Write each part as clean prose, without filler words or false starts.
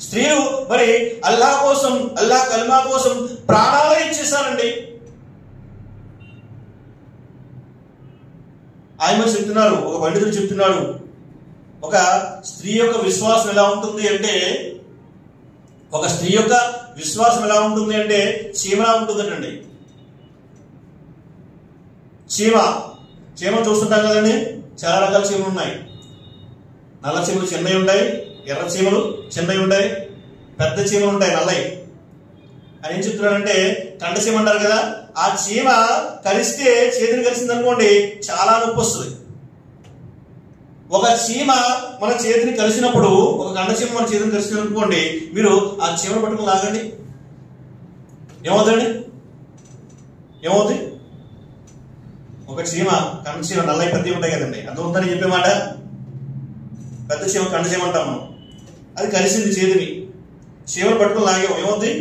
స్త్రీలు మరి అల్లా కోసం, అల్లా కల్మా కోసం ప్రాణాలే ఇచ్చేసారండి. ఆయన చెప్తున్నారు, ఒక పండితుడు చెప్తున్నాడు, ఒక స్త్రీ యొక్క విశ్వాసం ఎలా ఉంటుంది అంటే, ఒక స్త్రీ యొక్క విశ్వాసం ఎలా ఉంటుంది అంటే చీమలా ఉంటుందండి. చీమ చూస్తుంటాం కదండి, చాలా రకాల చీమలు ఉన్నాయి. నల్ల చీమలు చిన్నవి ఉంటాయి, ఎర్ర చీమలు చిన్నవి ఉంటాయి, పెద్ద చీమలు ఉంటాయి నల్లవి. అని ఏం చెప్తున్నాడంటే, కండ చీమ అంటారు కదా, ఆ చీమ కలిస్తే, చేతిని కలిసింది అనుకోండి చాలా నొప్పి వస్తుంది. ఒక చీమ మన చేతిని కలిసినప్పుడు, ఒక కండ చీమ మన చేతిని కలిసింది అనుకోండి, మీరు ఆ చీమను పట్టుకుని లాగండి, ఏమవుతుందండి? ఏమవుతుంది? ఒక చీమ, కండ చీమ నల్లవి పెద్దవి ఉంటాయి కదండి, అర్థమవుతుందని చెప్పే మాట. పెద్ద చీమ కండ చీమ అంటాం మనం. అది కలిసింది చేతిని, చీమను పట్టుకుని లాగాము, ఏమవుతుంది?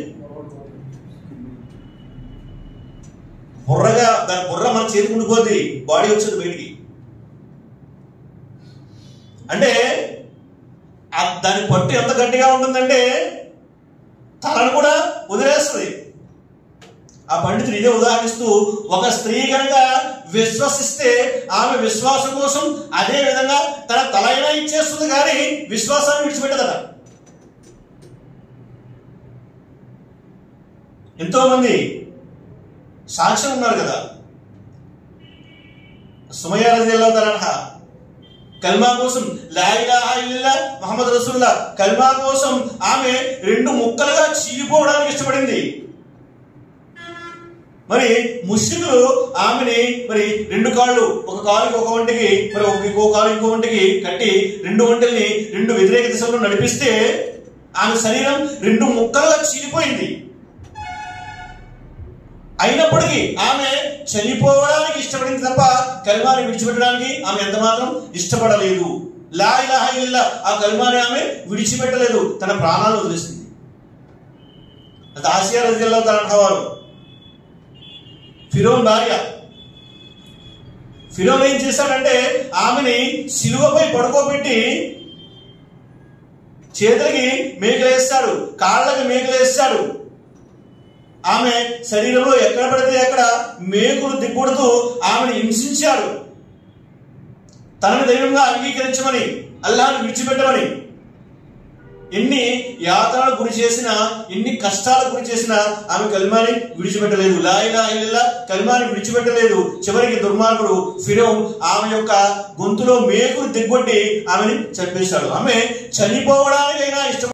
బుర్రగా, దాని బుర్ర మన చేతికి ఉండిపోద్ది, బాడీ వచ్చేది బయటికి. అంటే దాని పట్టు ఎంత గట్టిగా ఉంటుందంటే తలను కూడా వదిలేస్తుంది. ఆ పండితుడు ఇదే ఉదాహరిస్తూ, ఒక స్త్రీ కనుక విశ్వసిస్తే ఆమె విశ్వాసం కోసం అదే విధంగా తన తలైనా ఇచ్చేస్తుంది, కానీ విశ్వాసాన్ని విడిచిపెట్టదట. ఎంతో మంది సాక్ష్యం ఉన్నారు కదా. సుమయ్య రజియల్లాహు తఆలా అన్హా కల్మా కోసం, లా ఇలాహా ఇల్లల్లాహ్ ముహమ్మద్ రసూలుల్లాహ్ కల్మా కోసం ఆమె 2 ముక్కలుగా చీలిపోవడానికి ఇష్టపడింది. మరి ముష్రికులు ఆమెని మరి 2 కాళ్ళు, ఒక కాలుకి ఒక ఒంటికి, మరి ఇంకో కాలు ఇంకో ఒంటికి కట్టి 2 ఒంటిని 2 వ్యతిరేక దిశలో నడిపిస్తే ఆమె శరీరం 2 ముక్కలుగా చీలిపోయింది. అయినప్పటికీ ఆమె చనిపోవడానికి ఇష్టపడింది తప్ప కల్మాని విడిచిపెట్టడానికి ఆమె ఎంత మాత్రం ఇష్టపడలేదు. లా ఇలాహా ఇల్లల్లాహ్ ఆ కల్మాని ఆమె విడిచిపెట్టలేదు, తన ప్రాణాలు వదిలేసింది. అది ఆసియా రజియల్లాహు తఆలా అన్హా వారు, ఫిరోన్ భార్య. ఫిరోన్ ఏం చేశాడంటే, ఆమెని సిలువపై పడుకోబెట్టి చేతులకి మేకలేస్తాడు, కాళ్ళకి మేకలేస్తాడు. ఆమె శరీరంలో ఎక్కడ పడితే అక్కడ మేకులు దిబ్బుడుతూ ఆమెను హింసించాడు. తనని దైవంగా అంగీకరించమని, అల్లాహ్ను విడిచిపెట్టమని. ఎన్ని యాతనలకు గురి చేసినా, ఎన్ని కష్టాలకు గురి చేసినా ఆమె కల్మాని విడిచిపెట్టలేదు. లా ఇలాహా ఇల్లల్లాహ్ కల్మాని విడిచిపెట్టలేదు. చివరికి దుర్మార్గుడు ఫిరౌన్ ఆమె యొక్క గొంతులో మేకులు దిగ్గొట్టి ఆమెని చంపేశాడు. ఆమె చనిపోవడానికైనా ఇష్టం